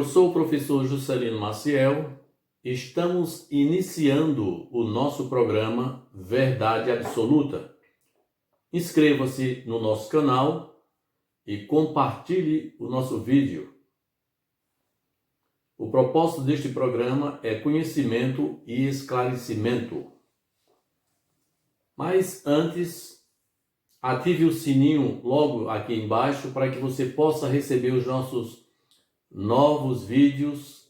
Eu sou o professor Juscelino Maciel. Estamos iniciando o nosso programa Verdade Absoluta. Inscreva-se no nosso canal e compartilhe o nosso vídeo. O propósito deste programa é conhecimento e esclarecimento. Mas antes, ative o sininho logo aqui embaixo para que você possa receber os nossos novos vídeos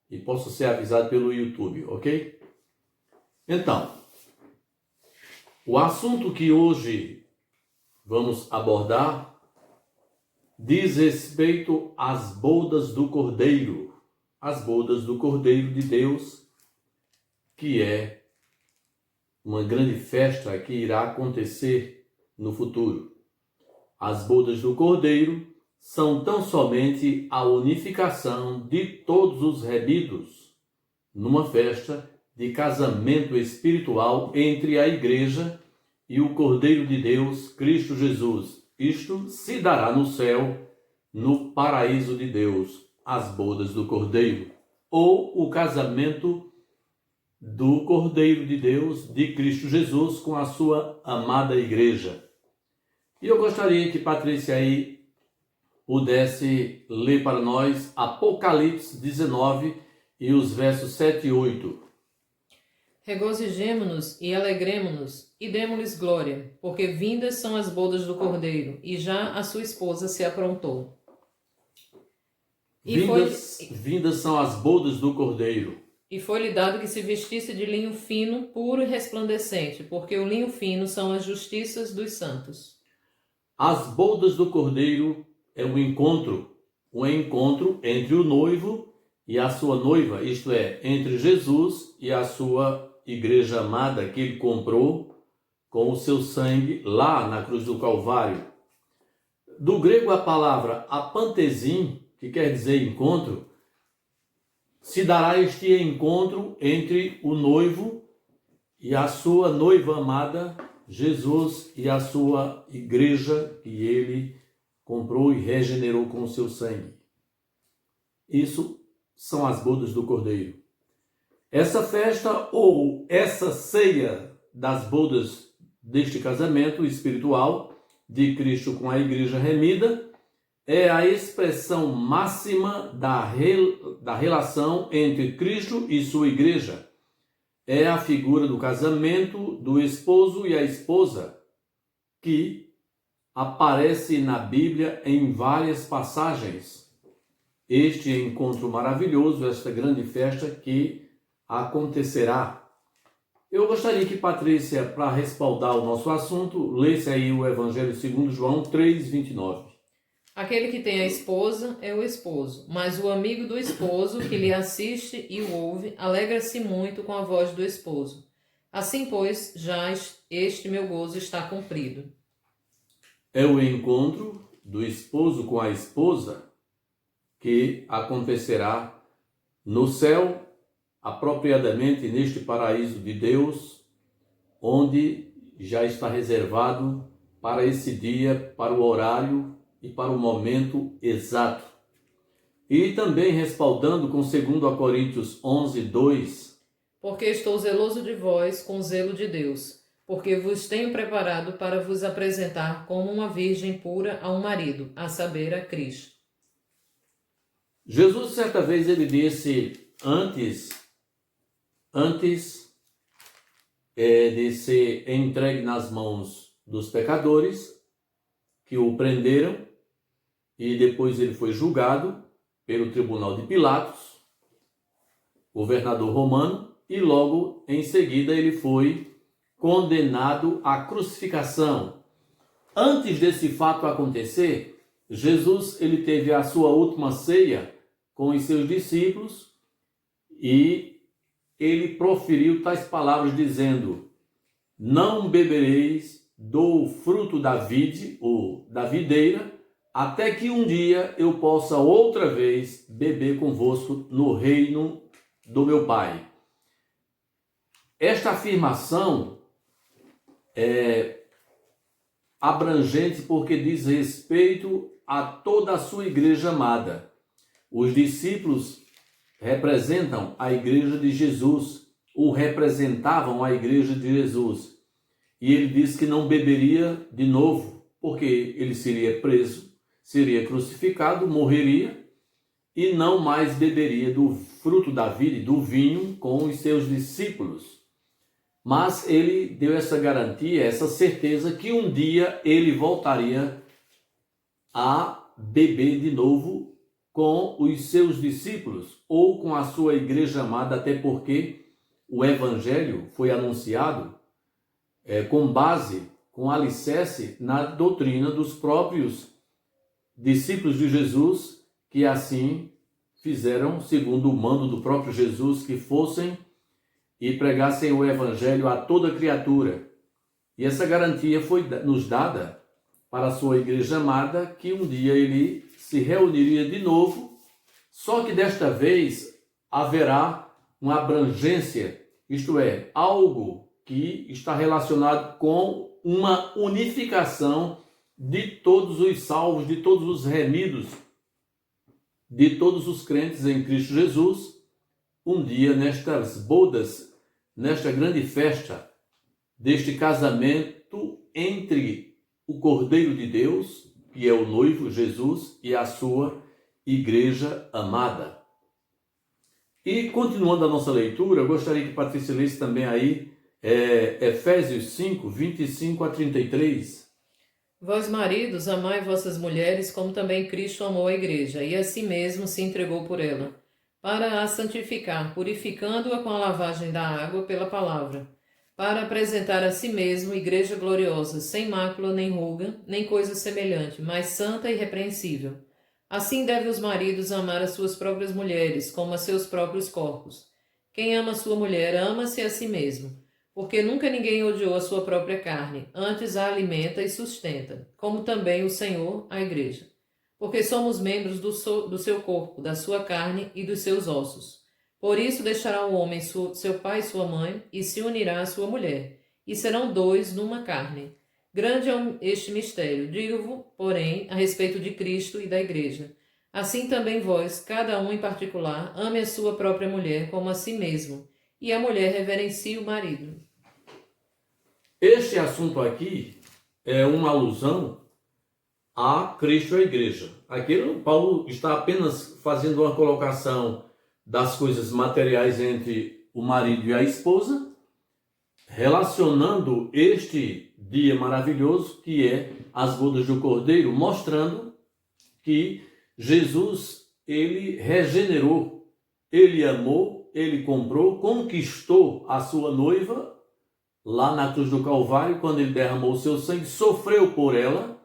e possa ser avisado pelo YouTube, ok? Então, o assunto que hoje vamos abordar diz respeito às bodas do Cordeiro. As bodas do Cordeiro de Deus, que é uma grande festa que irá acontecer no futuro. As bodas do Cordeiro são tão somente a unificação de todos os remidos numa festa de casamento espiritual entre a Igreja e o Cordeiro de Deus, Cristo Jesus. Isto se dará no céu, no paraíso de Deus, as bodas do Cordeiro, ou o casamento do Cordeiro de Deus, de Cristo Jesus, com a sua amada Igreja. E eu gostaria que Patrícia aí pudesse ler para nós Apocalipse 19 e os versos 7 e 8. Regozijemo-nos e alegremo-nos e demo-lhes glória, porque vindas são as bodas do Cordeiro, e já a sua esposa se aprontou. Vindas são as bodas do Cordeiro. E foi-lhe dado que se vestisse de linho fino, puro e resplandecente, porque o linho fino são as justiças dos santos. As bodas do Cordeiro é um encontro entre o noivo e a sua noiva, isto é, entre Jesus e a sua Igreja amada que ele comprou com o seu sangue lá na cruz do Calvário. Do grego a palavra apantesim, que quer dizer encontro, se dará este encontro entre o noivo e a sua noiva amada, Jesus, e a sua igreja que ele comprou e regenerou com o seu sangue. Isso são as bodas do Cordeiro. Essa festa ou essa ceia das bodas deste casamento espiritual de Cristo com a igreja remida é a expressão máxima da relação entre Cristo e sua igreja. É a figura do casamento do esposo e a esposa, que aparece na Bíblia em várias passagens. Este encontro maravilhoso, esta grande festa que acontecerá. Eu gostaria que Patrícia, para respaldar o nosso assunto, lesse aí o Evangelho segundo João 3:29. Aquele que tem a esposa é o esposo, mas o amigo do esposo que lhe assiste e o ouve alegra-se muito com a voz do esposo. Assim, pois, já este meu gozo está cumprido. É o encontro do esposo com a esposa que acontecerá no céu, apropriadamente neste paraíso de Deus, onde já está reservado para esse dia, para o horário e para o momento exato. E também respaldando com 2 Coríntios 11:2. Porque estou zeloso de vós com zelo de Deus, porque vos tenho preparado para vos apresentar como uma virgem pura a um marido, a saber, a Cristo. Jesus, certa vez, ele disse, antes de ser entregue nas mãos dos pecadores, que o prenderam, e depois ele foi julgado pelo tribunal de Pilatos, governador romano, e logo em seguida ele foi condenado à crucificação. Antes desse fato acontecer, Jesus ele teve a sua última ceia com os seus discípulos e ele proferiu tais palavras dizendo: não bebereis do fruto da vide ou da videira, até que um dia eu possa outra vez beber convosco no reino do meu Pai. Esta afirmação é abrangente porque diz respeito a toda a sua igreja amada. Os discípulos representam a igreja de Jesus, ou representavam a igreja de Jesus. E ele disse que não beberia de novo, porque ele seria preso, seria crucificado, morreria, e não mais beberia do fruto da vida, do vinho, com os seus discípulos. Mas ele deu essa garantia, essa certeza que um dia ele voltaria a beber de novo com os seus discípulos ou com a sua igreja amada, até porque o evangelho foi anunciado com base, com alicerce na doutrina dos próprios discípulos de Jesus, que assim fizeram, segundo o mando do próprio Jesus, que fossem e pregassem o evangelho a toda criatura. E essa garantia foi nos dada para a sua igreja amada, que um dia ele se reuniria de novo, só que desta vez haverá uma abrangência, isto é, algo que está relacionado com uma unificação de todos os salvos, de todos os remidos, de todos os crentes em Cristo Jesus, um dia nestas bodas, nesta grande festa, deste casamento entre o Cordeiro de Deus, que é o noivo Jesus, e a sua igreja amada. E continuando a nossa leitura, eu gostaria que Patrícia lesse também aí Efésios 5, 25 a 33. Vós, maridos, amai vossas mulheres, como também Cristo amou a igreja, e a si mesmo se entregou por ela, para a santificar, purificando-a com a lavagem da água pela palavra, para apresentar a si mesmo igreja gloriosa, sem mácula nem ruga, nem coisa semelhante, mas santa e irrepreensível. Assim devem os maridos amar as suas próprias mulheres, como a seus próprios corpos. Quem ama sua mulher, ama-se a si mesmo. Porque nunca ninguém odiou a sua própria carne, antes a alimenta e sustenta, como também o Senhor a igreja. Porque somos membros do seu corpo, da sua carne e dos seus ossos. Por isso deixará o homem seu pai e sua mãe, e se unirá à sua mulher, e serão dois numa carne. Grande é este mistério, digo-vos, porém, a respeito de Cristo e da igreja. Assim também vós, cada um em particular, ame a sua própria mulher como a si mesmo, e a mulher reverencie o marido. Este assunto aqui é uma alusão a Cristo e a igreja. Aqui Paulo está apenas fazendo uma colocação das coisas materiais entre o marido e a esposa, relacionando este dia maravilhoso que é as bodas do Cordeiro, mostrando que Jesus, ele regenerou, ele amou, ele comprou, conquistou a sua noiva lá na cruz do Calvário, quando ele derramou o seu sangue, sofreu por ela,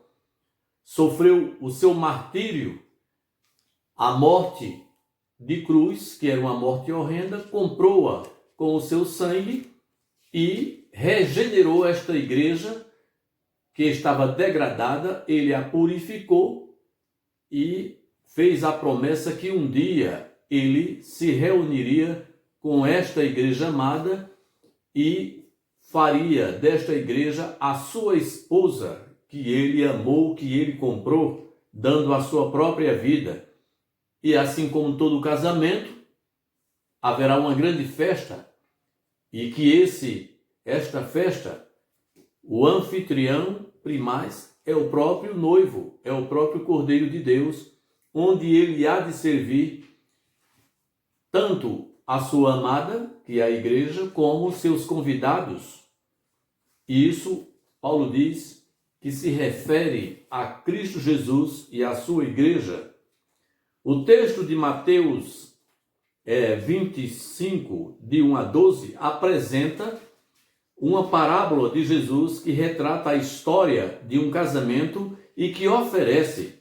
sofreu o seu martírio, a morte de cruz, que era uma morte horrenda, comprou-a com o seu sangue e regenerou esta igreja que estava degradada, ele a purificou e fez a promessa que um dia ele se reuniria com esta igreja amada e faria desta igreja a sua esposa, que ele amou, que ele comprou, dando a sua própria vida. E assim como todo casamento, haverá uma grande festa, e que esta festa, o anfitrião primaz é o próprio noivo, é o próprio Cordeiro de Deus, onde ele há de servir tanto a sua amada, que é a igreja, como seus convidados. E isso, Paulo diz, que se refere a Cristo Jesus e a sua igreja. O texto de Mateus 25, de 1 a 12, apresenta uma parábola de Jesus que retrata a história de um casamento e que oferece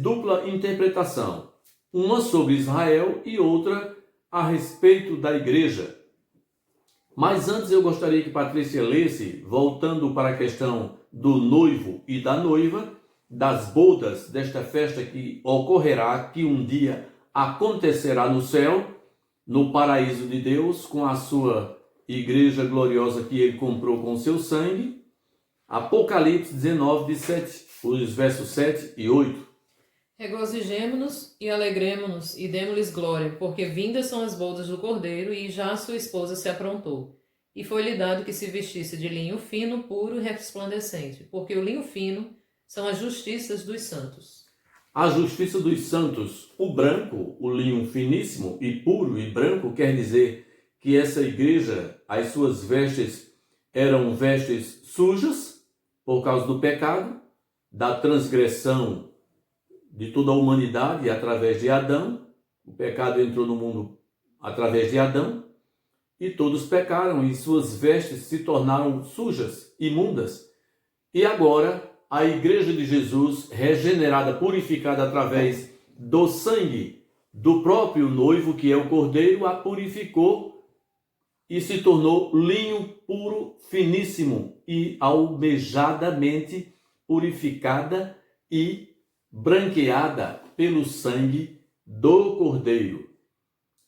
dupla interpretação, uma sobre Israel e outra a respeito da igreja. Mas antes eu gostaria que Patrícia lesse, voltando para a questão do noivo e da noiva, das bodas desta festa que ocorrerá, que um dia acontecerá no céu, no paraíso de Deus, com a sua igreja gloriosa que ele comprou com seu sangue. Apocalipse 19, os versos 7 e 8. Regozijemo-nos e alegremo-nos e demo-lhes glória, porque vindas são as bodas do Cordeiro e já a sua esposa se aprontou. E foi-lhe dado que se vestisse de linho fino, puro e resplandecente, porque o linho fino são as justiças dos santos. A justiça dos santos, o branco, o linho finíssimo e puro e branco, quer dizer que essa igreja, as suas vestes eram vestes sujas por causa do pecado, da transgressão de toda a humanidade através de Adão. O pecado entrou no mundo através de Adão e todos pecaram e suas vestes se tornaram sujas, imundas. E agora a igreja de Jesus, regenerada, purificada através do sangue do próprio noivo, que é o Cordeiro, a purificou e se tornou linho puro, finíssimo e almejadamente purificada e branqueada pelo sangue do Cordeiro.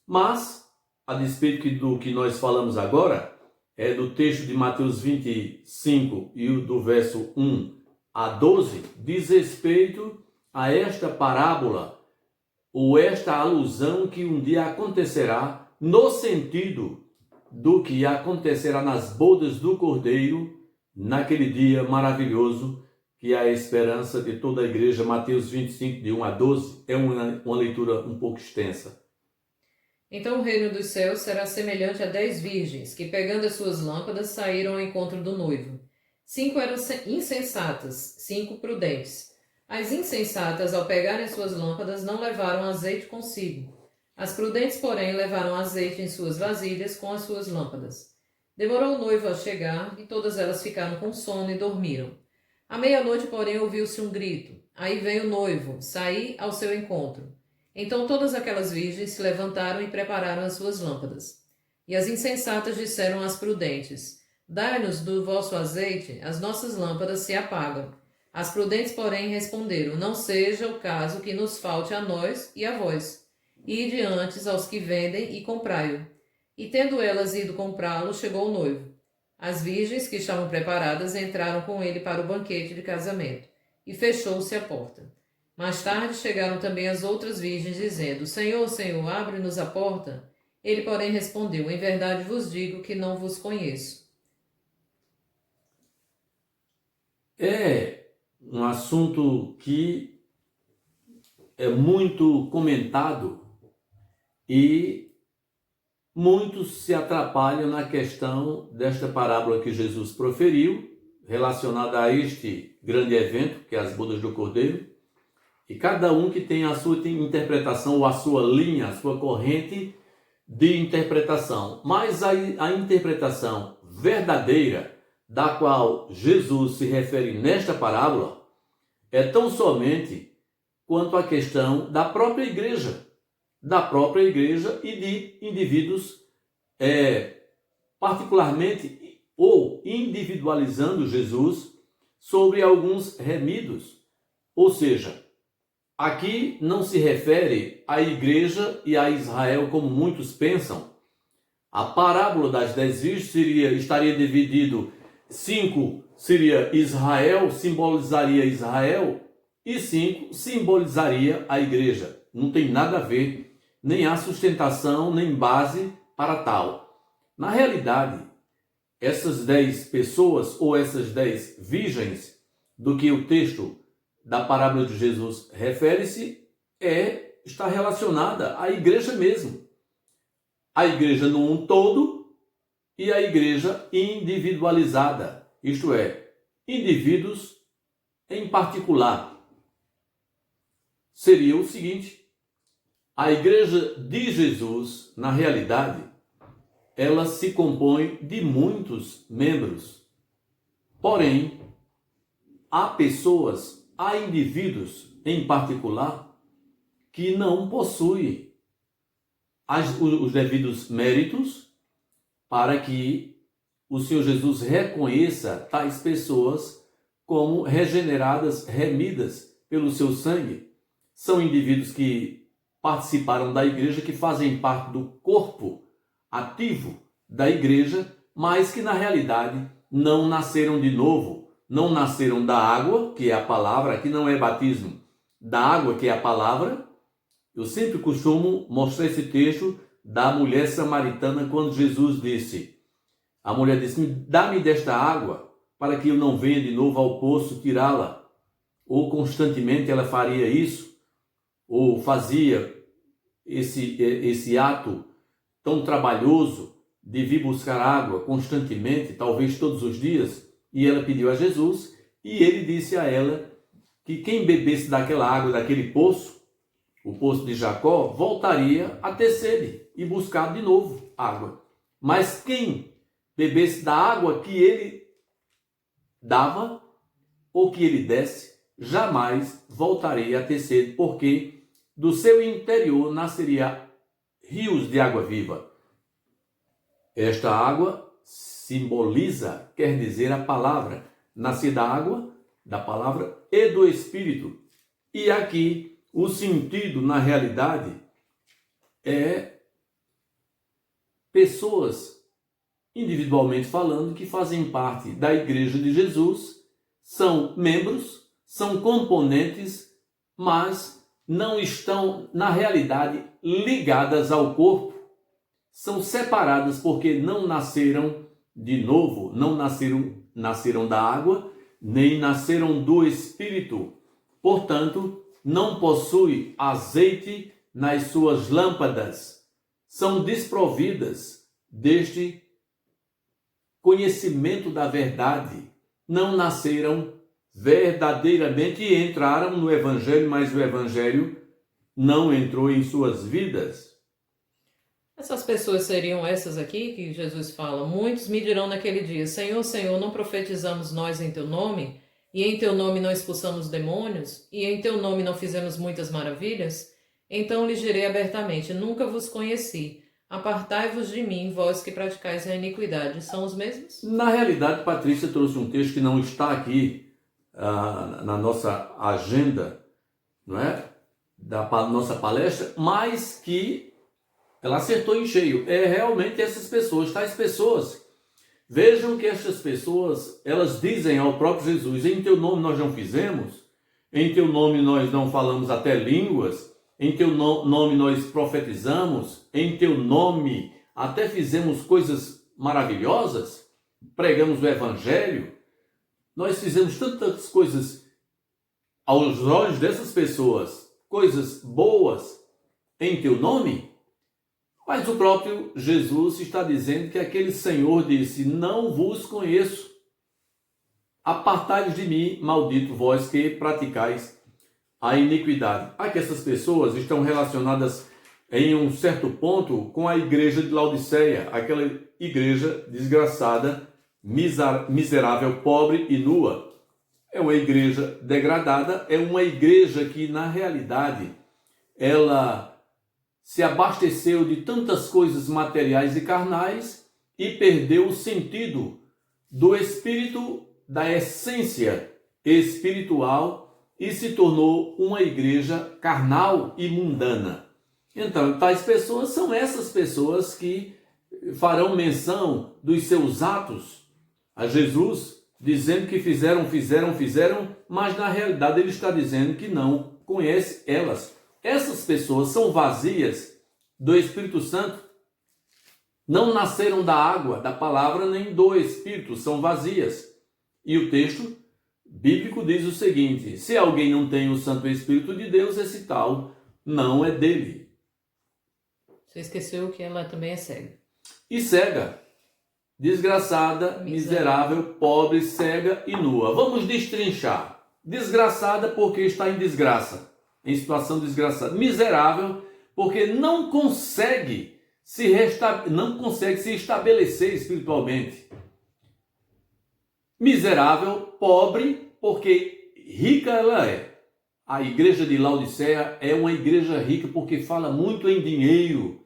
Mas, a despeito do que nós falamos agora, é do texto de Mateus 25 e do verso 1 a 12, diz respeito a esta parábola, ou esta alusão que um dia acontecerá, no sentido do que acontecerá nas bodas do Cordeiro, naquele dia maravilhoso, que é a esperança de toda a igreja. Mateus 25, de 1 a 12, é uma leitura um pouco extensa. Então o reino dos céus será semelhante a 10 virgens, que pegando as suas lâmpadas saíram ao encontro do noivo. 5 eram insensatas, 5 prudentes. As insensatas, ao pegarem as suas lâmpadas, não levaram azeite consigo. As prudentes, porém, levaram azeite em suas vasilhas com as suas lâmpadas. Demorou o noivo a chegar, e todas elas ficaram com sono e dormiram. À meia-noite, porém, ouviu-se um grito. Aí vem o noivo, saí ao seu encontro. Então todas aquelas virgens se levantaram e prepararam as suas lâmpadas. E as insensatas disseram às prudentes: Dai-nos do vosso azeite, as nossas lâmpadas se apagam. As prudentes, porém, responderam: Não seja o caso que nos falte a nós e a vós. Ide antes aos que vendem e comprai-o. E tendo elas ido comprá-lo, chegou o noivo. As virgens que estavam preparadas entraram com ele para o banquete de casamento, e fechou-se a porta. Mais tarde chegaram também as outras virgens, dizendo: Senhor, Senhor, abre-nos a porta. Ele, porém, respondeu: Em verdade vos digo que não vos conheço. É um assunto que é muito comentado e muitos se atrapalham na questão desta parábola que Jesus proferiu, relacionada a este grande evento, que é as bodas do Cordeiro, e cada um que tem a sua interpretação ou a sua linha, a sua corrente de interpretação. Mas a interpretação verdadeira da qual Jesus se refere nesta parábola é tão somente quanto a questão da própria igreja e de indivíduos, particularmente ou individualizando Jesus sobre alguns remidos. Ou seja, aqui não se refere à igreja e a Israel como muitos pensam. A parábola das 10 virgens estaria dividido: 5 seria Israel, simbolizaria Israel, e 5 simbolizaria a igreja. Não tem nada a ver, nem há sustentação, nem base para tal. Na realidade, essas 10 pessoas ou essas 10 virgens do que o texto da parábola de Jesus refere-se está relacionada à igreja mesmo. A igreja num todo e a igreja individualizada, isto é, indivíduos em particular. Seria o seguinte: a igreja de Jesus, na realidade, ela se compõe de muitos membros. Porém, há indivíduos em particular que não possuem os devidos méritos para que o Senhor Jesus reconheça tais pessoas como regeneradas, remidas pelo seu sangue. São indivíduos que participaram da igreja, que fazem parte do corpo ativo da igreja, mas que na realidade não nasceram de novo, não nasceram da água, que é a palavra, que não é batismo da água, que é a palavra. Eu sempre costumo mostrar esse texto da mulher samaritana, quando Jesus disse, a mulher disse, dá-me desta água, para que eu não venha de novo ao poço tirá-la. Ou constantemente ela faria isso, ou fazia esse ato tão trabalhoso de vir buscar água constantemente, talvez todos os dias, e ela pediu a Jesus, e ele disse a ela que quem bebesse daquela água, daquele poço, o poço de Jacó, voltaria a ter sede e buscar de novo água. Mas quem bebesse da água que ele dava, ou que ele desse, jamais voltaria a ter sede, porque do seu interior nasceria rios de água viva. Esta água simboliza, quer dizer, a palavra. Nasce da água, da palavra e do Espírito. E aqui o sentido, na realidade, é pessoas, individualmente falando, que fazem parte da Igreja de Jesus, são membros, são componentes, mas não estão, na realidade, ligadas ao corpo. São separadas porque não nasceram de novo, não nasceram da água, nem nasceram do Espírito. Portanto, não possui azeite nas suas lâmpadas. São desprovidas deste conhecimento da verdade. Não nasceram verdadeiramente e entraram no Evangelho, mas o Evangelho não entrou em suas vidas. Essas pessoas seriam essas aqui que Jesus fala. Muitos me dirão naquele dia, Senhor, Senhor, não profetizamos nós em teu nome? E em teu nome não expulsamos demônios? E em teu nome não fizemos muitas maravilhas? Então lhes direi abertamente, nunca vos conheci. Apartai-vos de mim, vós que praticais a iniquidade. São os mesmos? Na realidade, Patrícia trouxe um texto que não está aqui na nossa agenda, não é? Da nossa palestra, mas que ela acertou em cheio. É realmente essas pessoas, tais pessoas. Vejam que estas pessoas, elas dizem ao próprio Jesus, em teu nome nós não fizemos, em teu nome nós não falamos até línguas, em teu nome nós profetizamos, em teu nome até fizemos coisas maravilhosas, pregamos o Evangelho, nós fizemos tantas coisas aos olhos dessas pessoas, coisas boas em teu nome. Mas o próprio Jesus está dizendo que aquele Senhor disse, não vos conheço. Apartai-vos de mim, maldito vós que praticais a iniquidade. Aqui essas pessoas estão relacionadas em um certo ponto com a igreja de Laodiceia, aquela igreja desgraçada, miserável, pobre e nua. É uma igreja degradada, é uma igreja que na realidade ela se abasteceu de tantas coisas materiais e carnais e perdeu o sentido do espírito, da essência espiritual e se tornou uma igreja carnal e mundana. Então, tais pessoas são essas pessoas que farão menção dos seus atos a Jesus, dizendo que fizeram, mas na realidade ele está dizendo que não conhece elas. Essas pessoas são vazias do Espírito Santo, não nasceram da água, da palavra, nem do Espírito, são vazias. E o texto bíblico diz o seguinte, se alguém não tem o Santo Espírito de Deus, esse tal não é dele. Você esqueceu que ela também é cega. E cega, desgraçada, miserável, pobre, cega e nua. Vamos destrinchar. Desgraçada porque está em desgraça, em situação desgraçada. Miserável porque não consegue se estabelecer espiritualmente. Miserável, pobre, porque rica ela é. A igreja de Laodiceia é uma igreja rica porque fala muito em dinheiro,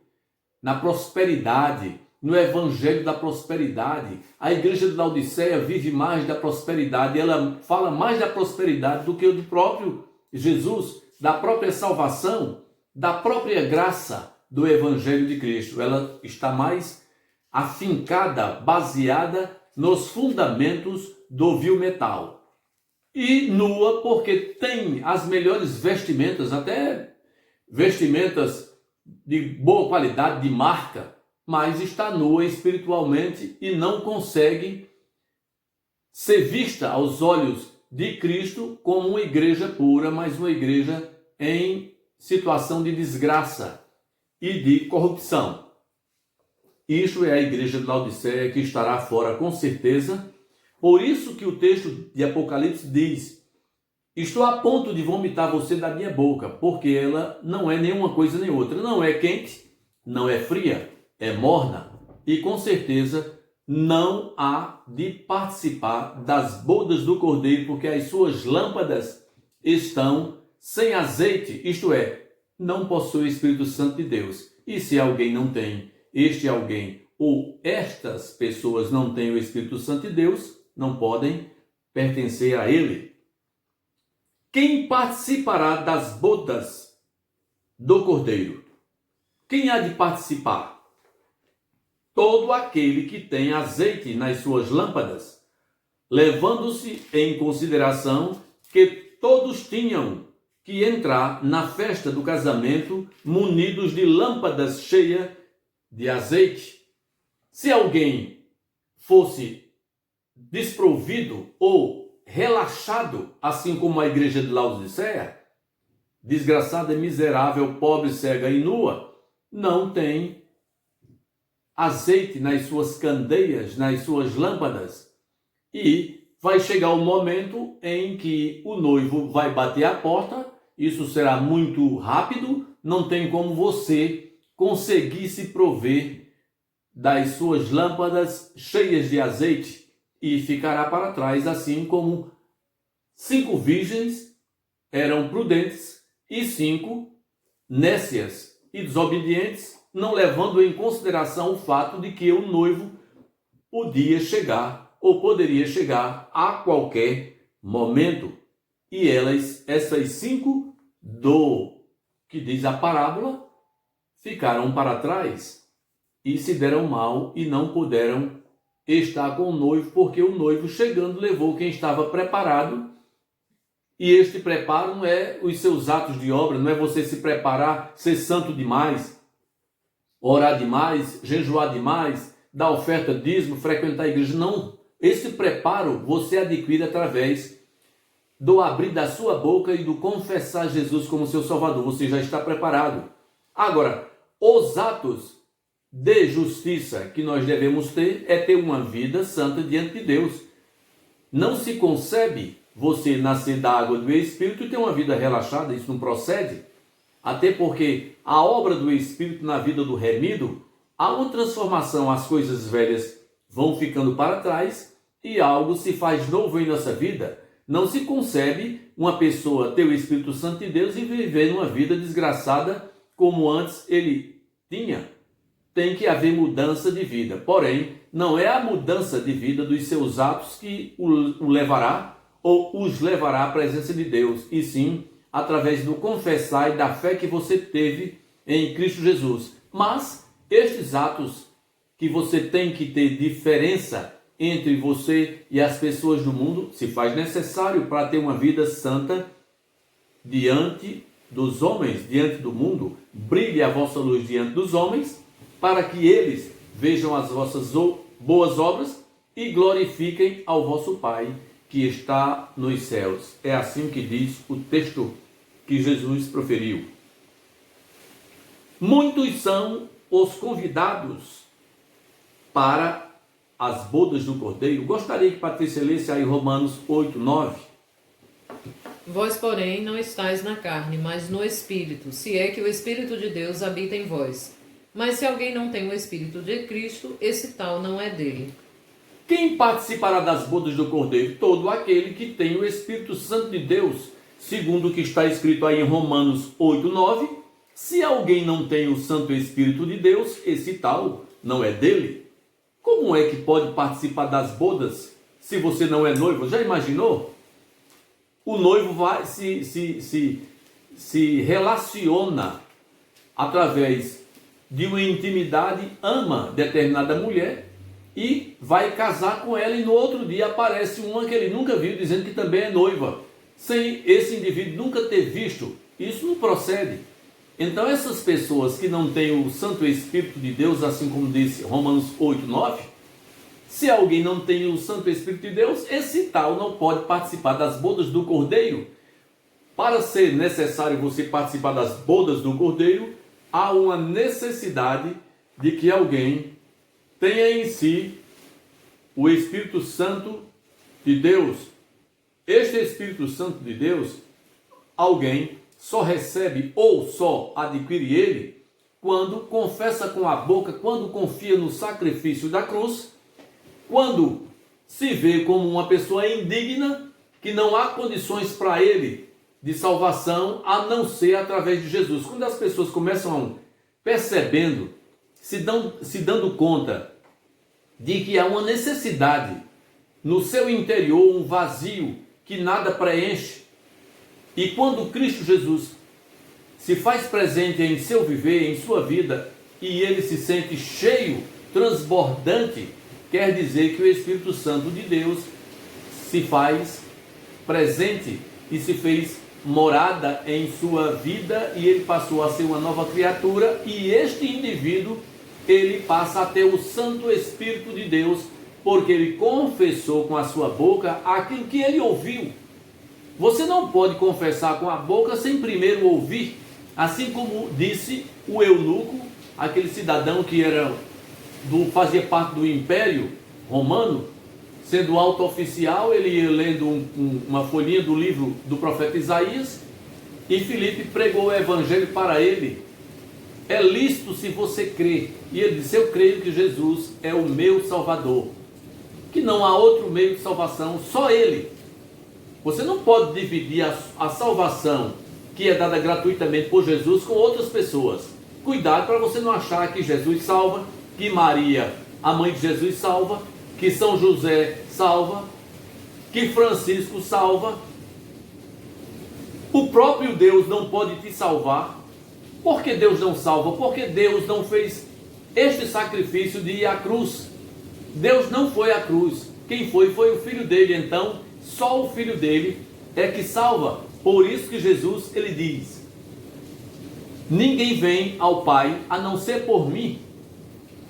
na prosperidade, no evangelho da prosperidade. A igreja de Laodiceia vive mais da prosperidade, ela fala mais da prosperidade do que o do próprio Jesus, da própria salvação, da própria graça do evangelho de Cristo. Ela está mais afincada, baseada nos fundamentos do vil metal. E nua porque tem as melhores vestimentas, até vestimentas de boa qualidade, de marca, mas está nua espiritualmente e não consegue ser vista aos olhos de Cristo como uma igreja pura, mas uma igreja em situação de desgraça e de corrupção. Isto é a igreja de Laodiceia, que estará fora com certeza. Por isso que o texto de Apocalipse diz: estou a ponto de vomitar você da minha boca, porque ela não é nenhuma coisa nem outra. Não é quente, não é fria, é morna. E com certeza não há de participar das bodas do Cordeiro, porque as suas lâmpadas estão sem azeite, isto é, não possui o Espírito Santo de Deus. E se alguém não tem, este alguém ou estas pessoas não têm o Espírito Santo de Deus, não podem pertencer a ele. Quem participará das bodas do Cordeiro? Quem há de participar? Todo aquele que tem azeite nas suas lâmpadas, levando-se em consideração que todos tinham que entrar na festa do casamento munidos de lâmpadas cheias de azeite. Se alguém fosse desprovido ou relaxado, assim como a igreja de Laodiceia, desgraçada, miserável, pobre, cega e nua, não tem azeite nas suas candeias, nas suas lâmpadas, e vai chegar o momento em que o noivo vai bater a porta. Isso será muito rápido, não tem como você conseguir se prover das suas lâmpadas cheias de azeite, e ficará para trás, assim como 5 virgens eram prudentes e 5 nécias e desobedientes, não levando em consideração o fato de que o noivo podia chegar ou poderia chegar a qualquer momento. E essas 5 que diz a parábola, ficaram para trás e se deram mal e não puderam estar com o noivo, porque o noivo, chegando, levou quem estava preparado. E este preparo não é os seus atos de obra, não é você se preparar, ser santo demais, orar demais, jejuar demais, dar oferta, dízimo, frequentar a igreja. Não. Esse preparo você adquire através do abrir da sua boca e do confessar Jesus como seu Salvador. Você já está preparado. Agora, os atos de justiça que nós devemos ter é ter uma vida santa diante de Deus. Não se concebe você nascer da água do Espírito e ter uma vida relaxada. Isso não procede. Até porque a obra do Espírito na vida do remido, há uma transformação, as coisas velhas vão ficando para trás e algo se faz novo em nossa vida. Não se concebe uma pessoa ter o Espírito Santo de Deus e viver uma vida desgraçada como antes ele tinha. Tem que haver mudança de vida. Porém, não é a mudança de vida dos seus atos que o levará ou os levará à presença de Deus, e sim através do confessar e da fé que você teve em Cristo Jesus. Mas estes atos que você tem que ter diferença entre você e as pessoas do mundo, se faz necessário para ter uma vida santa diante dos homens, diante do mundo. Brilhe a vossa luz diante dos homens, para que eles vejam as vossas boas obras e glorifiquem ao vosso Pai que está nos céus. É assim que diz o texto que Jesus proferiu. Muitos são os convidados para as bodas do Cordeiro. Gostaria que Patrícia lesse aí Romanos 8, 9. Vós, porém, não estáis na carne, mas no Espírito, se é que o Espírito de Deus habita em vós. Mas se alguém não tem o Espírito de Cristo, esse tal não é dele. Quem participará das bodas do Cordeiro? Todo aquele que tem o Espírito Santo de Deus, segundo o que está escrito aí em Romanos 8, 9. Se alguém não tem o Santo Espírito de Deus, esse tal não é dele. Como é que pode participar das bodas se você não é noivo? Já imaginou? O noivo vai se relaciona através de uma intimidade, ama determinada mulher, e vai casar com ela, e no outro dia aparece uma que ele nunca viu, dizendo que também é noiva, sem esse indivíduo nunca ter visto. Isso não procede. Então essas pessoas que não têm o Santo Espírito de Deus, assim como disse Romanos 8, 9, se alguém não tem o Santo Espírito de Deus, esse tal não pode participar das bodas do Cordeiro. Para ser necessário você participar das bodas do Cordeiro, há uma necessidade de que alguém tenha em si o Espírito Santo de Deus. Este Espírito Santo de Deus, alguém só recebe ou só adquire ele quando confessa com a boca, quando confia no sacrifício da cruz, quando se vê como uma pessoa indigna, que não há condições para ele de salvação a não ser através de Jesus. Quando as pessoas começam percebendo, se dando conta de que há uma necessidade no seu interior, um vazio que nada preenche, e quando Cristo Jesus se faz presente em seu viver, em sua vida, e ele se sente cheio, transbordante, quer dizer que o Espírito Santo de Deus se faz presente e se fez morada em sua vida, e ele passou a ser uma nova criatura, e este indivíduo, ele passa a ter o Santo Espírito de Deus, porque ele confessou com a sua boca aquilo que ele ouviu. Você não pode confessar com a boca sem primeiro ouvir, assim como disse o eunuco, aquele cidadão que fazia parte do Império Romano, sendo alto oficial, ele ia lendo uma folhinha do livro do profeta Isaías, e Filipe pregou o evangelho para ele. É lícito se você crê. E ele disse: eu creio que Jesus é o meu Salvador, que não há outro meio de salvação, só ele. Você não pode dividir a salvação que é dada gratuitamente por Jesus com outras pessoas. Cuidado para você não achar que Jesus salva, que Maria, a mãe de Jesus, salva, que São José salva, que Francisco salva. O próprio Deus não pode te salvar. Por que Deus não salva? Porque Deus não fez este sacrifício de ir à cruz. Deus não foi à cruz. Quem foi o Filho dele. Então, só o Filho dele é que salva. Por isso que Jesus, ele diz: ninguém vem ao Pai a não ser por mim.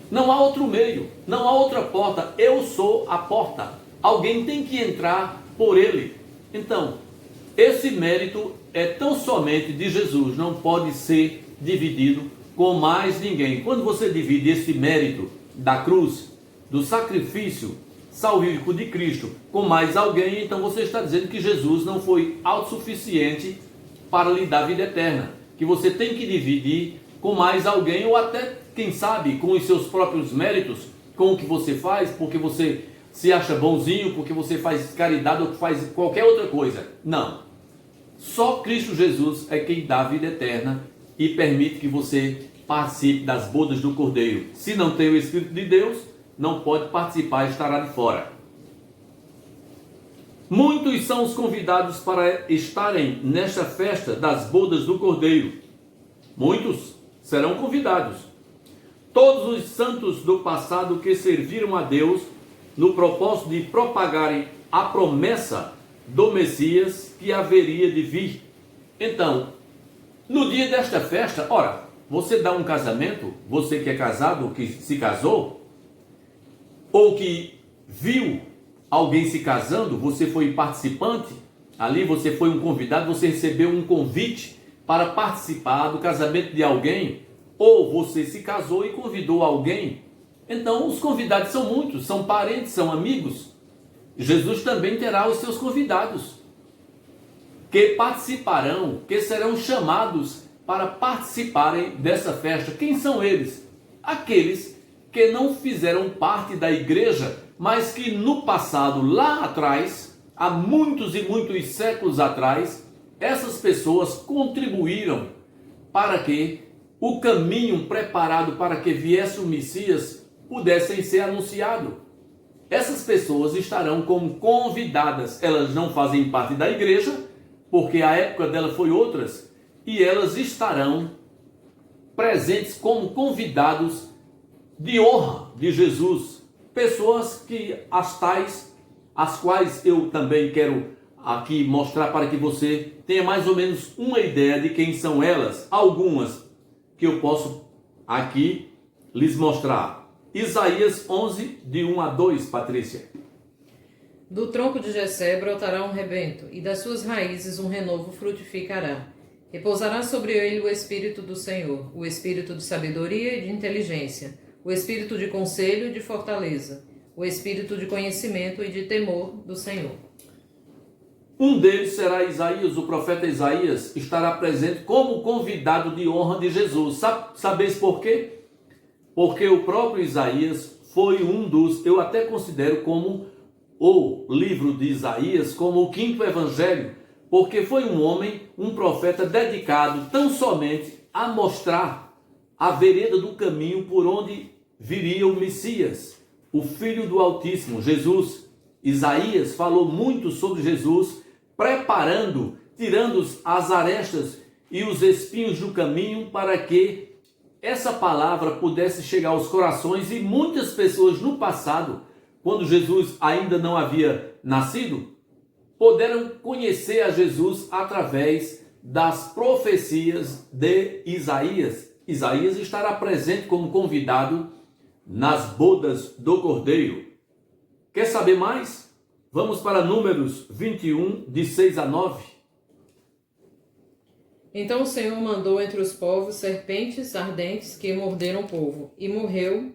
Não há outro meio, não há outra porta. Eu sou a porta. Alguém tem que entrar por ele. Então, esse mérito é tão somente de Jesus, não pode ser dividido com mais ninguém. Quando você divide esse mérito da cruz, do sacrifício salvífico de Cristo, com mais alguém, então você está dizendo que Jesus não foi autossuficiente para lhe dar vida eterna, que você tem que dividir com mais alguém, ou até, quem sabe, com os seus próprios méritos, com o que você faz, porque você se acha bonzinho, porque você faz caridade ou faz qualquer outra coisa. Não. Só Cristo Jesus é quem dá vida eterna e permite que você participe das bodas do Cordeiro. Se não tem o Espírito de Deus, não pode participar, estará de fora. Muitos são os convidados para estarem nesta festa das bodas do Cordeiro. Muitos serão convidados. Todos os santos do passado que serviram a Deus no propósito de propagarem a promessa do Messias que haveria de vir. Então, no dia desta festa, ora, você dá um casamento, você que é casado, que se casou, ou que viu alguém se casando, você foi participante, ali você foi um convidado, você recebeu um convite para participar do casamento de alguém, ou você se casou e convidou alguém. Então os convidados são muitos, são parentes, são amigos. Jesus também terá os seus convidados, que participarão, que serão chamados para participarem dessa festa. Quem são eles? Aqueles que não fizeram parte da igreja, mas que no passado, lá atrás, há muitos e muitos séculos atrás, essas pessoas contribuíram para que o caminho preparado para que viesse o Messias pudessem ser anunciado. Essas pessoas estarão como convidadas. Elas não fazem parte da igreja, porque a época dela foi outras, e elas estarão presentes como convidados de honra de Jesus. pessoas que as quais eu também quero aqui mostrar para que você tenha mais ou menos uma ideia de quem são elas. Algumas que eu posso aqui lhes mostrar. Isaías 11, de 1 a 2, Patrícia. Do tronco de Jessé brotará um rebento, e das suas raízes um renovo frutificará. Repousará sobre ele o Espírito do Senhor, o Espírito de sabedoria e de inteligência, o Espírito de conselho e de fortaleza, o Espírito de conhecimento e de temor do Senhor. Um deles será Isaías, o profeta Isaías estará presente como convidado de honra de Jesus. Sabeis por quê? Porque o próprio Isaías foi um dos, eu até considero como o livro de Isaías, como o quinto evangelho, porque foi um homem, um profeta dedicado tão somente a mostrar a vereda do caminho por onde viria o Messias, o Filho do Altíssimo, Jesus. Isaías falou muito sobre Jesus, preparando, tirando as arestas e os espinhos do caminho para que essa palavra pudesse chegar aos corações, e muitas pessoas no passado, quando Jesus ainda não havia nascido, puderam conhecer a Jesus através das profecias de Isaías. Isaías estará presente como convidado nas bodas do Cordeiro. Quer saber mais? Vamos para Números 21, de 6 a 9. Então o Senhor mandou entre os povos serpentes ardentes que morderam o povo, e morreu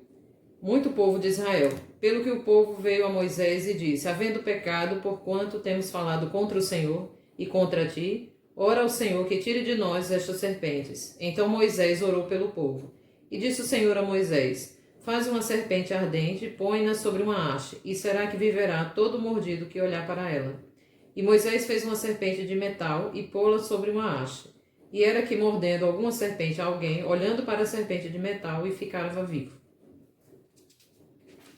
muito povo de Israel. Pelo que o povo veio a Moisés e disse: havendo pecado, porquanto temos falado contra o Senhor e contra ti, ora ao Senhor que tire de nós estas serpentes. Então Moisés orou pelo povo. E disse o Senhor a Moisés: faz uma serpente ardente, põe-na sobre uma haste, e será que viverá todo mordido que olhar para ela. E Moisés fez uma serpente de metal e pô-la sobre uma haste. E era que, mordendo alguma serpente a alguém, olhando para a serpente de metal, e ficava vivo.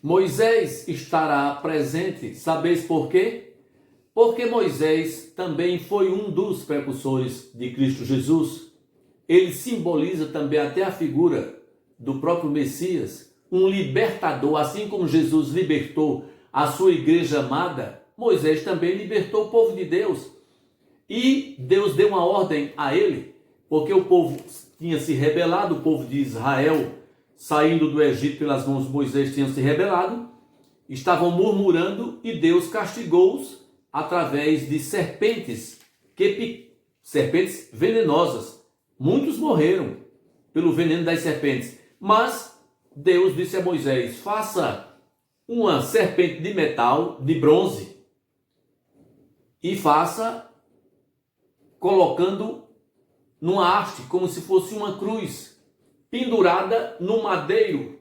Moisés estará presente, sabeis por quê? Porque Moisés também foi um dos precursores de Cristo Jesus. Ele simboliza também até a figura do próprio Messias, um libertador. Assim como Jesus libertou a sua igreja amada, Moisés também libertou o povo de Deus. E Deus deu uma ordem a ele, porque o povo tinha se rebelado, o povo de Israel, saindo do Egito pelas mãos de Moisés, tinham se rebelado, estavam murmurando, e Deus castigou-os através de serpentes, serpentes venenosas. Muitos morreram pelo veneno das serpentes, mas Deus disse a Moisés: faça uma serpente de metal, de bronze, e faça colocando numa haste, como se fosse uma cruz, pendurada no madeiro.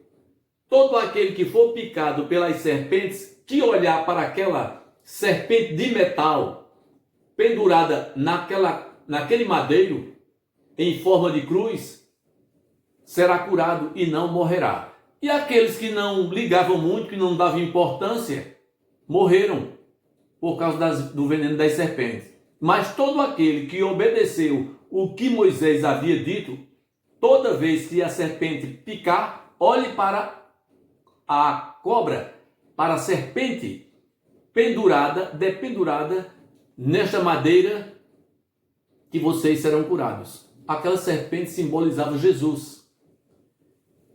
Todo aquele que for picado pelas serpentes, que olhar para aquela serpente de metal, pendurada naquele madeiro, em forma de cruz, será curado e não morrerá. E aqueles que não ligavam muito, que não davam importância, morreram por causa do veneno das serpentes. Mas todo aquele que obedeceu o que Moisés havia dito, toda vez que a serpente picar, olhe para a cobra, para a serpente dependurada nesta madeira, que vocês serão curados. Aquela serpente simbolizava Jesus.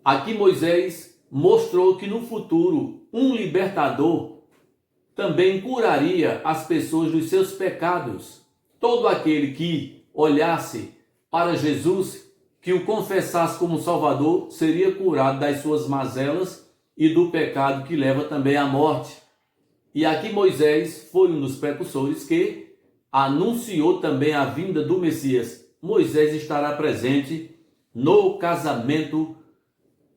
Aqui Moisés mostrou que no futuro um libertador também curaria as pessoas dos seus pecados. Todo aquele que olhasse para Jesus, que o confessasse como Salvador, seria curado das suas mazelas e do pecado que leva também à morte. E aqui Moisés foi um dos precursores que anunciou também a vinda do Messias. Moisés estará presente no casamento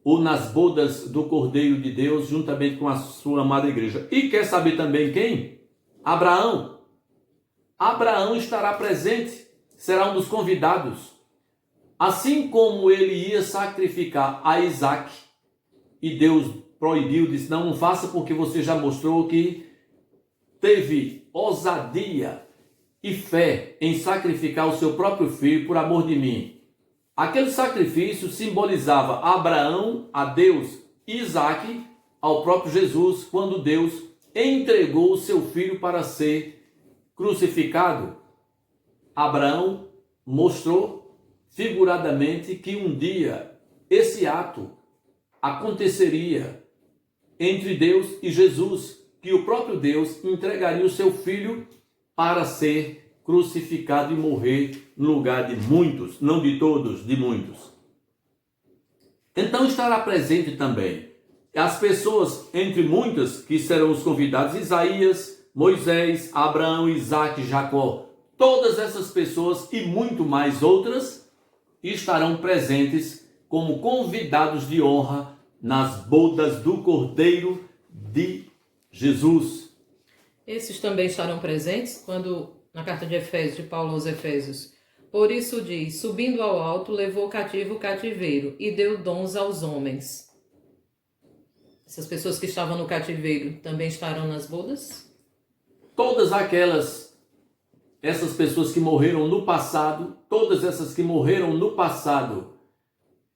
ou nas bodas do Cordeiro de Deus, juntamente com a sua amada igreja. E quer saber também quem? Abraão. Abraão estará presente, será um dos convidados. Assim como ele ia sacrificar a Isaac, e Deus proibiu, disse: não faça, porque você já mostrou que teve ousadia e fé em sacrificar o seu próprio filho por amor de mim. Aquele sacrifício simbolizava Abraão a Deus, Isaac ao próprio Jesus quando Deus entregou o seu filho para ser crucificado. Abraão mostrou figuradamente que um dia esse ato aconteceria entre Deus e Jesus, que o próprio Deus entregaria o seu filho para ser crucificado e morrer no lugar de muitos, não de todos, de muitos. Então estará presente também as pessoas, entre muitas, que serão os convidados: Isaías, Moisés, Abraão, Isaque, Jacó. Todas essas pessoas e muito mais outras estarão presentes como convidados de honra nas bodas do Cordeiro de Jesus. Esses também estarão presentes quando, na carta de Efésios, de Paulo aos Efésios, por isso diz: subindo ao alto, levou cativo o cativeiro e deu dons aos homens. Essas pessoas que estavam no cativeiro também estarão nas bodas? Todas essas pessoas que morreram no passado, todas essas que morreram no passado,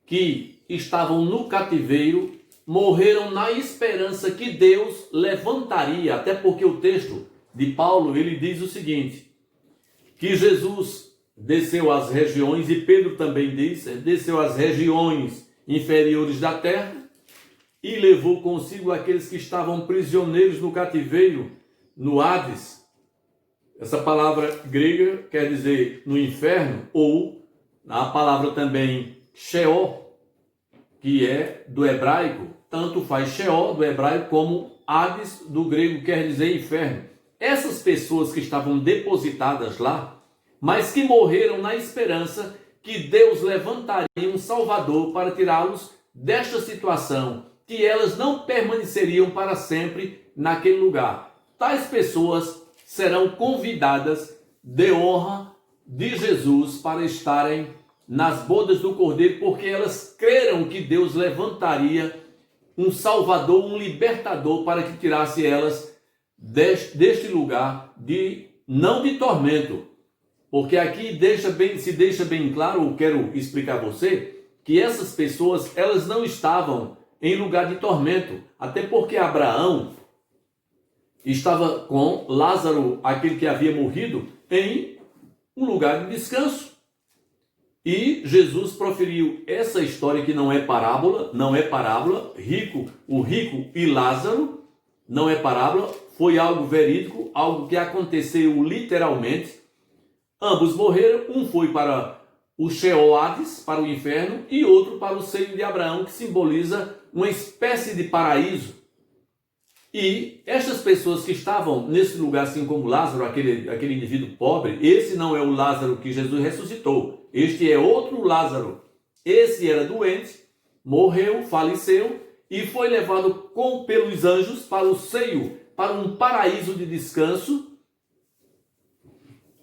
que estavam no cativeiro, morreram na esperança que Deus levantaria, até porque o texto de Paulo, ele diz o seguinte, que Jesus desceu às regiões, e Pedro também diz, desceu às regiões inferiores da terra, e levou consigo aqueles que estavam prisioneiros no cativeiro, no Hades. Essa palavra grega quer dizer no inferno, ou a palavra também Sheol, que é do hebraico, tanto faz Sheol do hebraico como Hades do grego, quer dizer inferno. Essas pessoas que estavam depositadas lá, mas que morreram na esperança que Deus levantaria um Salvador para tirá-los desta situação, que elas não permaneceriam para sempre naquele lugar. Tais pessoas serão convidadas de honra de Jesus para estarem nas bodas do Cordeiro, porque elas creram que Deus levantaria um Salvador, um libertador, para que tirasse elas deste lugar não de tormento. Porque aqui se deixa bem claro, eu quero explicar a você, que essas pessoas, elas não estavam em lugar de tormento, até porque Abraão estava com Lázaro, aquele que havia morrido, em um lugar de descanso. E Jesus proferiu essa história que não é parábola, o rico e Lázaro, não é parábola, foi algo verídico, algo que aconteceu literalmente. Ambos morreram, um foi para o Sheol, Hades, para o inferno, e outro para o seio de Abraão, que simboliza uma espécie de paraíso. E estas pessoas que estavam nesse lugar, assim como Lázaro, aquele indivíduo pobre, esse não é o Lázaro que Jesus ressuscitou, este é outro Lázaro. Esse era doente, morreu, faleceu e foi levado pelos anjos para o seio, para um paraíso de descanso,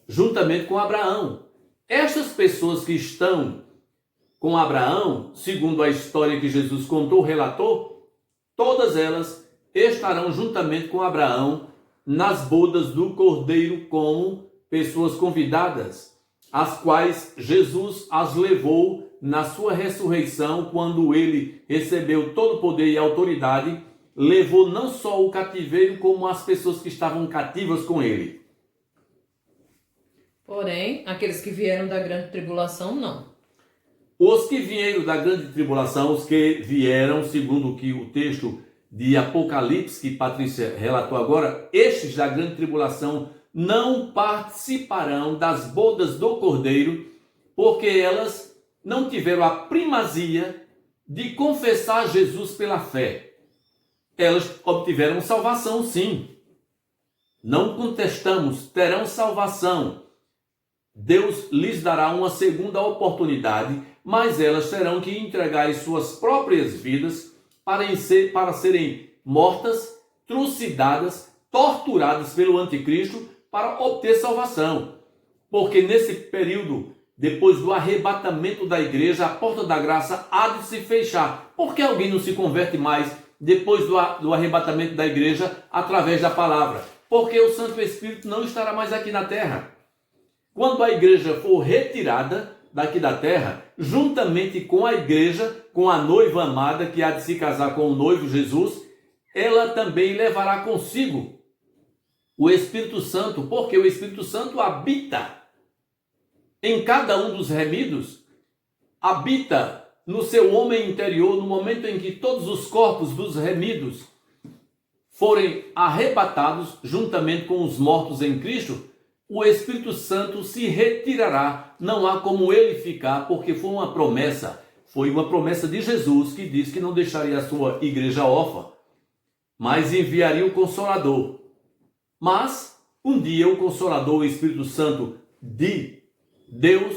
juntamente com Abraão. Estas pessoas que estão com Abraão, segundo a história que Jesus contou, relatou, todas elas estarão juntamente com Abraão nas bodas do Cordeiro como pessoas convidadas, as quais Jesus as levou na sua ressurreição, quando ele recebeu todo o poder e autoridade, levou não só o cativeiro, como as pessoas que estavam cativas com ele. Porém, aqueles que vieram da grande tribulação, não. Os que vieram da grande tribulação, os que vieram, segundo o que o texto de Apocalipse, que Patrícia relatou agora, estes da grande tribulação não participarão das bodas do Cordeiro, porque elas não tiveram a primazia de confessar Jesus pela fé. Elas obtiveram salvação, sim. Não contestamos, terão salvação. Deus lhes dará uma segunda oportunidade, mas elas terão que entregar as suas próprias vidas para serem mortas, trucidadas, torturadas pelo anticristo para obter salvação. Porque nesse período, depois do arrebatamento da igreja, a porta da graça há de se fechar. Por que alguém não se converte mais depois do arrebatamento da igreja através da palavra? Porque o Santo Espírito não estará mais aqui na terra. Quando a igreja for retirada daqui da terra, juntamente com a igreja, com a noiva amada que há de se casar com o noivo Jesus, ela também levará consigo o Espírito Santo, porque o Espírito Santo habita em cada um dos remidos, habita no seu homem interior, no momento em que todos os corpos dos remidos forem arrebatados juntamente com os mortos em Cristo, o Espírito Santo se retirará. Não há como ele ficar, porque foi uma promessa de Jesus, que diz que não deixaria a sua igreja órfã, mas enviaria o Consolador. Mas um dia o Consolador, o Espírito Santo de Deus,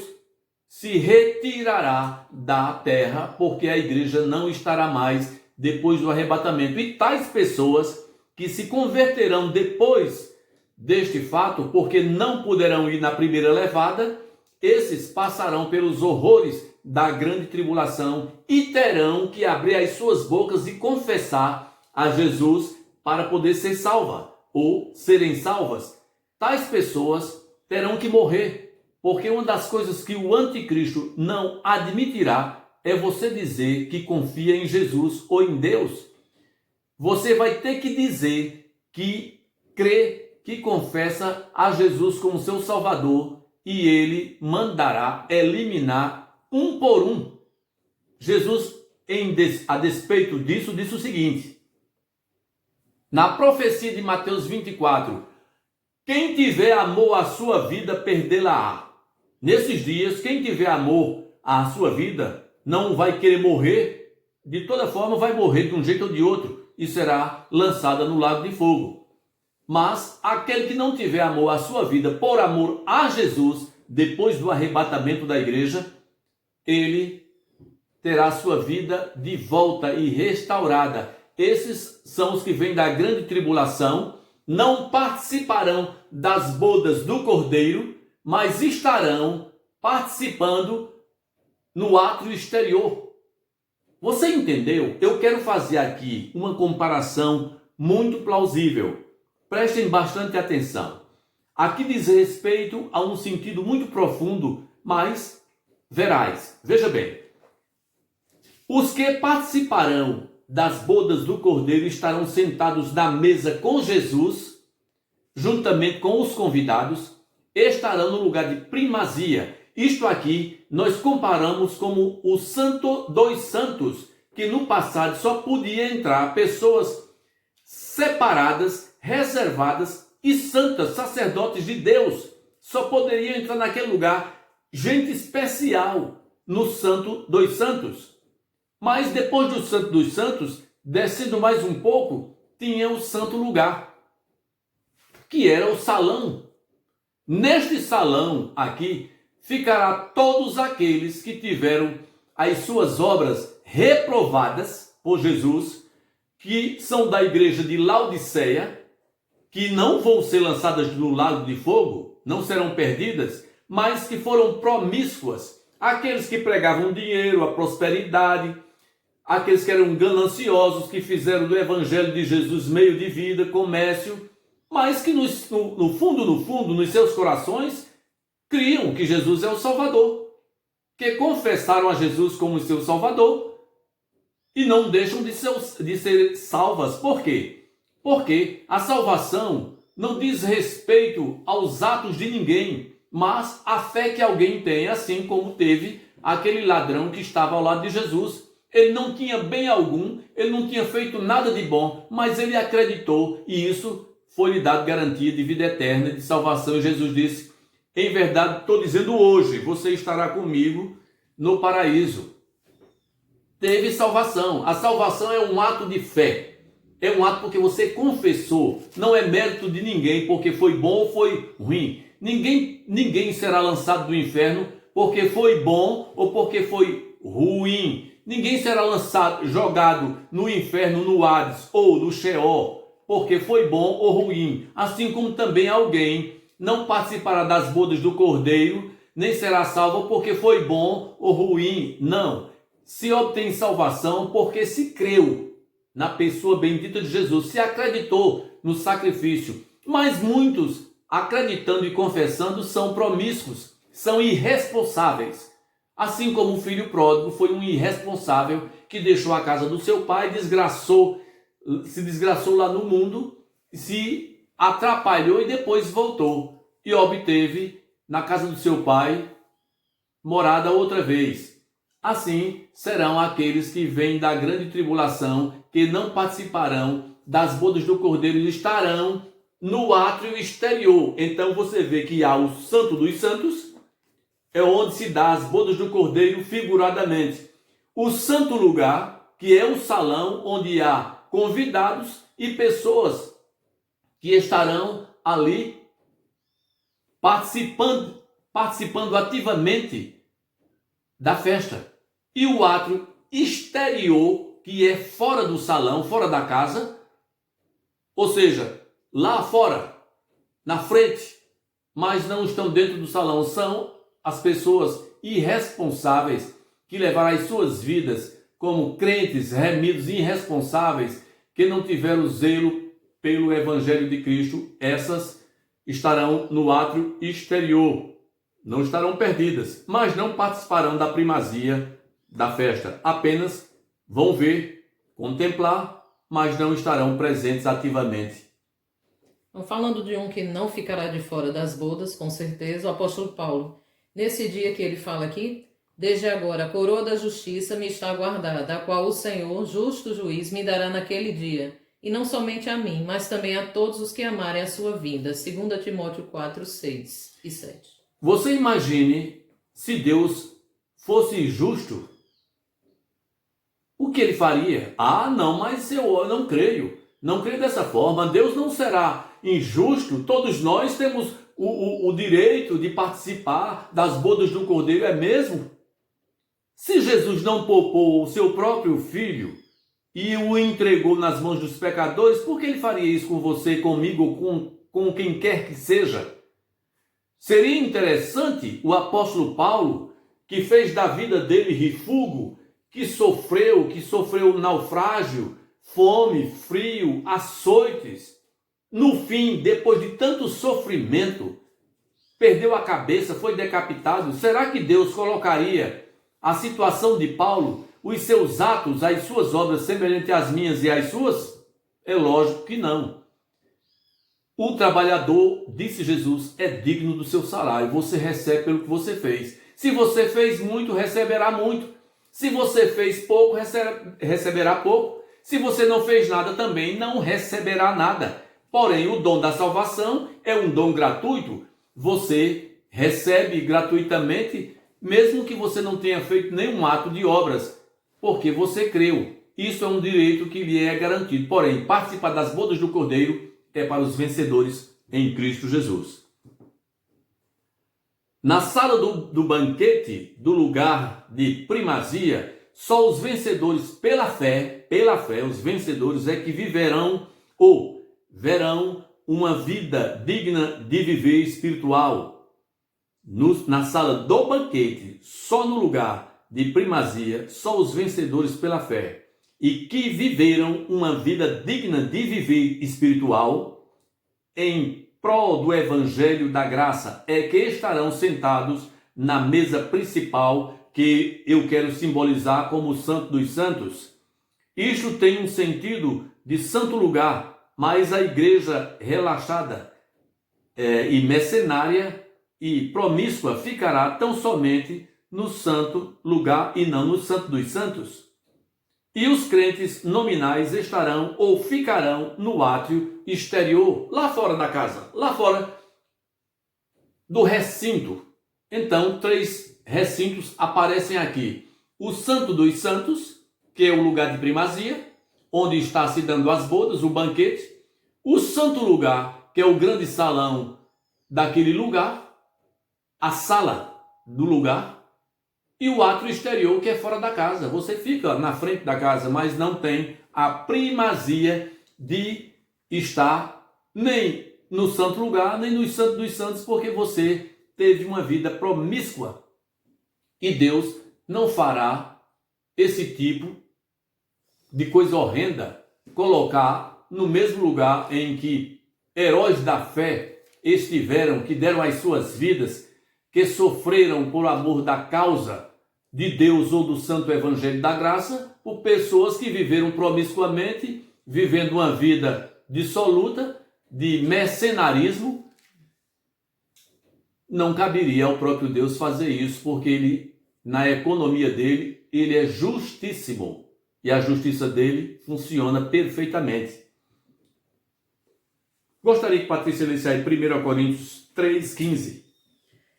se retirará da terra, porque a igreja não estará mais depois do arrebatamento. E tais pessoas que se converterão depois deste fato, porque não poderão ir na primeira levada, esses passarão pelos horrores da grande tribulação e terão que abrir as suas bocas e confessar a Jesus para poder ser salva ou serem salvas. Tais pessoas terão que morrer, porque uma das coisas que o anticristo não admitirá é você dizer que confia em Jesus ou em Deus. Você vai ter que dizer que crê, que confessa a Jesus como seu Salvador, e ele mandará eliminar um por um. Jesus, a despeito disso, disse o seguinte: na profecia de Mateus 24, quem tiver amor à sua vida, perdê-la-á. Nesses dias, quem tiver amor à sua vida, não vai querer morrer, de toda forma vai morrer de um jeito ou de outro, e será lançada no lago de fogo. Mas aquele que não tiver amor à sua vida, por amor a Jesus, depois do arrebatamento da igreja, ele terá sua vida de volta e restaurada. Esses são os que vêm da grande tribulação, não participarão das bodas do Cordeiro, mas estarão participando no átrio exterior. Você entendeu? Eu quero fazer aqui uma comparação muito plausível. Prestem bastante atenção. Aqui diz respeito a um sentido muito profundo, mas veraz. Veja bem. Os que participarão das bodas do Cordeiro estarão sentados na mesa com Jesus, juntamente com os convidados, estarão no lugar de primazia. Isto aqui nós comparamos como o Santo dos Santos, que no passado só podia entrar pessoas separadas, reservadas e santas, sacerdotes de Deus. Só poderiam entrar naquele lugar gente especial, no Santo dos Santos. Mas depois do Santo dos Santos, descendo mais um pouco, tinha o santo lugar, que era o salão. Neste salão aqui, ficará todos aqueles que tiveram as suas obras reprovadas por Jesus, que são da igreja de Laodiceia, que não vão ser lançadas no lago de fogo, não serão perdidas, mas que foram promíscuas. Aqueles que pregavam dinheiro, a prosperidade, aqueles que eram gananciosos, que fizeram do evangelho de Jesus meio de vida, comércio, mas que no fundo, nos seus corações, criam que Jesus é o Salvador, que confessaram a Jesus como seu Salvador e não deixam de ser salvas. Por quê? Porque a salvação não diz respeito aos atos de ninguém, mas à fé que alguém tem, assim como teve aquele ladrão que estava ao lado de Jesus. Ele não tinha bem algum, ele não tinha feito nada de bom, mas ele acreditou e isso foi-lhe dado garantia de vida eterna, de salvação. E Jesus disse: em verdade, estou dizendo hoje, você estará comigo no paraíso. Teve salvação. A salvação é um ato de fé. É um ato porque você confessou. Não é mérito de ninguém porque foi bom ou foi ruim. Ninguém será lançado do inferno porque foi bom ou porque foi ruim. Ninguém será jogado no inferno, no Hades ou no Sheol porque foi bom ou ruim. Assim como também alguém não participará das bodas do Cordeiro, nem será salvo porque foi bom ou ruim. Não. Se obtém salvação porque se creu na pessoa bendita de Jesus, se acreditou no sacrifício. Mas muitos, acreditando e confessando, são promíscuos, são irresponsáveis. Assim como o filho pródigo foi um irresponsável que deixou a casa do seu pai, desgraçou se desgraçou lá no mundo, se atrapalhou e depois voltou e obteve na casa do seu pai morada outra vez. Assim serão aqueles que vêm da grande tribulação, que não participarão das bodas do Cordeiro e estarão no átrio exterior. Então você vê que há o Santo dos Santos, é onde se dá as bodas do Cordeiro figuradamente. O santo lugar, que é o salão onde há convidados e pessoas que estarão ali participando ativamente da festa. E o átrio exterior, que é fora do salão, fora da casa, ou seja, lá fora, na frente, mas não estão dentro do salão, são as pessoas irresponsáveis que levaram as suas vidas como crentes remidos e irresponsáveis que não tiveram zelo pelo Evangelho de Cristo. Essas estarão no átrio exterior, não estarão perdidas, mas não participarão da primazia da festa, apenas vão ver, contemplar, mas não estarão presentes ativamente. Então, falando de um que não ficará de fora das bodas, com certeza, o apóstolo Paulo, nesse dia que ele fala aqui, desde agora a coroa da justiça me está guardada, a qual o Senhor, justo juiz, me dará naquele dia, e não somente a mim, mas também a todos os que amarem a sua vinda. 2 Timóteo 4, 6 e 7. Você imagine se Deus fosse justo, o que ele faria? Ah, não, mas eu não creio. Não creio dessa forma. Deus não será injusto. Todos nós temos o direito de participar das bodas do Cordeiro, é mesmo? Se Jesus não poupou o seu próprio filho e o entregou nas mãos dos pecadores, por que ele faria isso com você, comigo ou com quem quer que seja? Seria interessante o apóstolo Paulo, que fez da vida dele refúgio, que sofreu naufrágio, fome, frio, açoites. No fim, depois de tanto sofrimento, perdeu a cabeça, foi decapitado. Será que Deus colocaria a situação de Paulo, os seus atos, as suas obras semelhantes às minhas e às suas? É lógico que não. O trabalhador, disse Jesus, é digno do seu salário. Você recebe pelo que você fez. Se você fez muito, receberá muito. Se você fez pouco, receberá pouco. Se você não fez nada, também não receberá nada. Porém, o dom da salvação é um dom gratuito. Você recebe gratuitamente, mesmo que você não tenha feito nenhum ato de obras, porque você creu. Isso é um direito que lhe é garantido. Porém, participar das bodas do Cordeiro é para os vencedores em Cristo Jesus. Na sala do banquete, do lugar de primazia, só os vencedores pela fé, os vencedores é que viverão ou verão uma vida digna de viver espiritual. Na sala do banquete, só no lugar de primazia, só os vencedores pela fé e que viveram uma vida digna de viver espiritual em prol do Evangelho da Graça é que estarão sentados na mesa principal, que eu quero simbolizar como o Santo dos Santos. Isto tem um sentido de santo lugar, mas a igreja relaxada e mercenária e promíscua ficará tão somente no santo lugar e não no Santo dos Santos. E os crentes nominais estarão ou ficarão no átrio exterior, lá fora da casa, lá fora do recinto. Então, 3 recintos aparecem aqui. O Santo dos Santos, que é o lugar de primazia, onde está se dando as bodas, o banquete. O santo lugar, que é o grande salão daquele lugar, a sala do lugar. E o átrio exterior, que é fora da casa. Você fica na frente da casa, mas não tem a primazia de estar nem no santo lugar, nem no Santo dos Santos, porque você teve uma vida promíscua. E Deus não fará esse tipo de coisa horrenda, colocar no mesmo lugar em que heróis da fé estiveram, que deram as suas vidas, que sofreram por amor da causa de Deus ou do Santo Evangelho da Graça, por pessoas que viveram promiscuamente, vivendo uma vida dissoluta, de mercenarismo, não caberia ao próprio Deus fazer isso, porque ele, na economia dele, ele é justíssimo. E a justiça dele funciona perfeitamente. Gostaria que Patrícia lesse aí 1 Coríntios 3,15.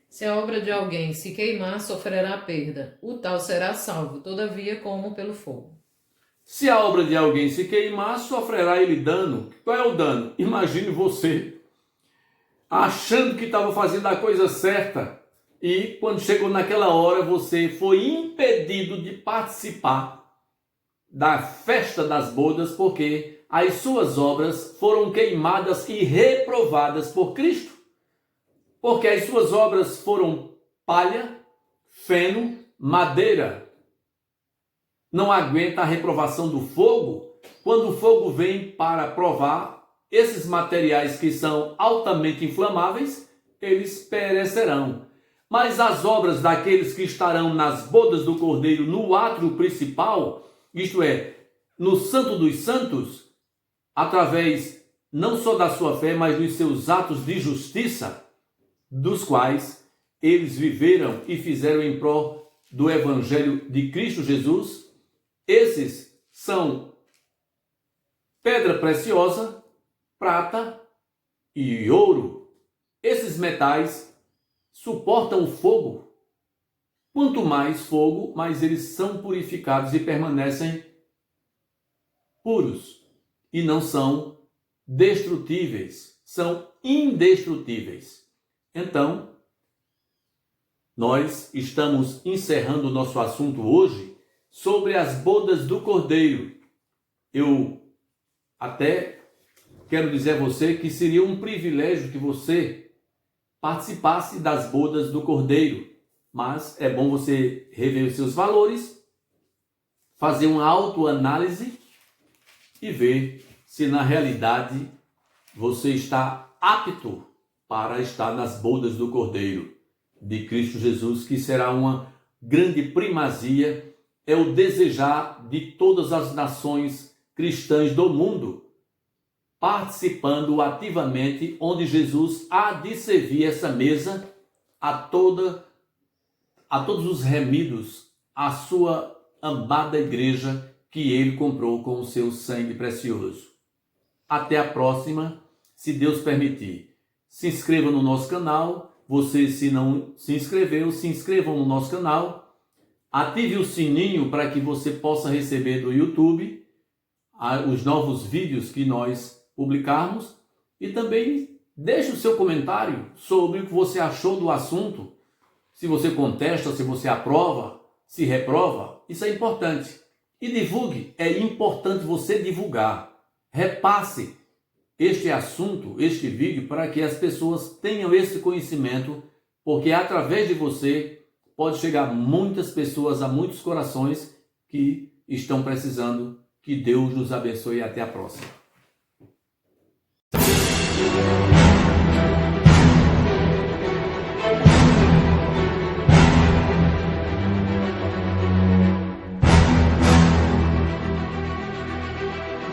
Se a obra de alguém se queimar, sofrerá perda. O tal será salvo, todavia como pelo fogo. Se a obra de alguém se queimar, sofrerá ele dano. Qual é o dano? Imagine você achando que estava fazendo a coisa certa e quando chegou naquela hora você foi impedido de participar da festa das bodas porque as suas obras foram queimadas e reprovadas por Cristo. Porque as suas obras foram palha, feno, madeira. Não aguenta a reprovação do fogo. Quando o fogo vem para provar, esses materiais que são altamente inflamáveis, eles perecerão. Mas as obras daqueles que estarão nas bodas do Cordeiro no átrio principal, isto é, no Santo dos Santos, através não só da sua fé, mas dos seus atos de justiça, dos quais eles viveram e fizeram em prol do Evangelho de Cristo Jesus, esses são pedra preciosa, prata e ouro. Esses metais suportam o fogo. Quanto mais fogo, mais eles são purificados e permanecem puros. E não são destrutíveis, são indestrutíveis. Então, nós estamos encerrando o nosso assunto hoje sobre as bodas do Cordeiro. Eu até quero dizer a você que seria um privilégio que você participasse das bodas do Cordeiro, mas é bom você rever os seus valores, fazer uma autoanálise e ver se na realidade você está apto para estar nas bodas do Cordeiro de Cristo Jesus, que será uma grande primazia, é o desejar de todas as nações cristãs do mundo, participando ativamente, onde Jesus há de servir essa mesa a todos os remidos, a sua amada igreja que ele comprou com o seu sangue precioso. Até a próxima, se Deus permitir. Se inscreva no nosso canal. Você, se não se inscreveu, se inscrevam no nosso canal. Ative o sininho para que você possa receber do YouTube os novos vídeos que nós publicarmos. E também deixe o seu comentário sobre o que você achou do assunto. Se você contesta, se você aprova, se reprova. Isso é importante. E divulgue. É importante você divulgar. Repasse este assunto, este vídeo, para que as pessoas tenham esse conhecimento, porque através de você pode chegar muitas pessoas, a muitos corações que estão precisando. Que Deus nos abençoe e até a próxima.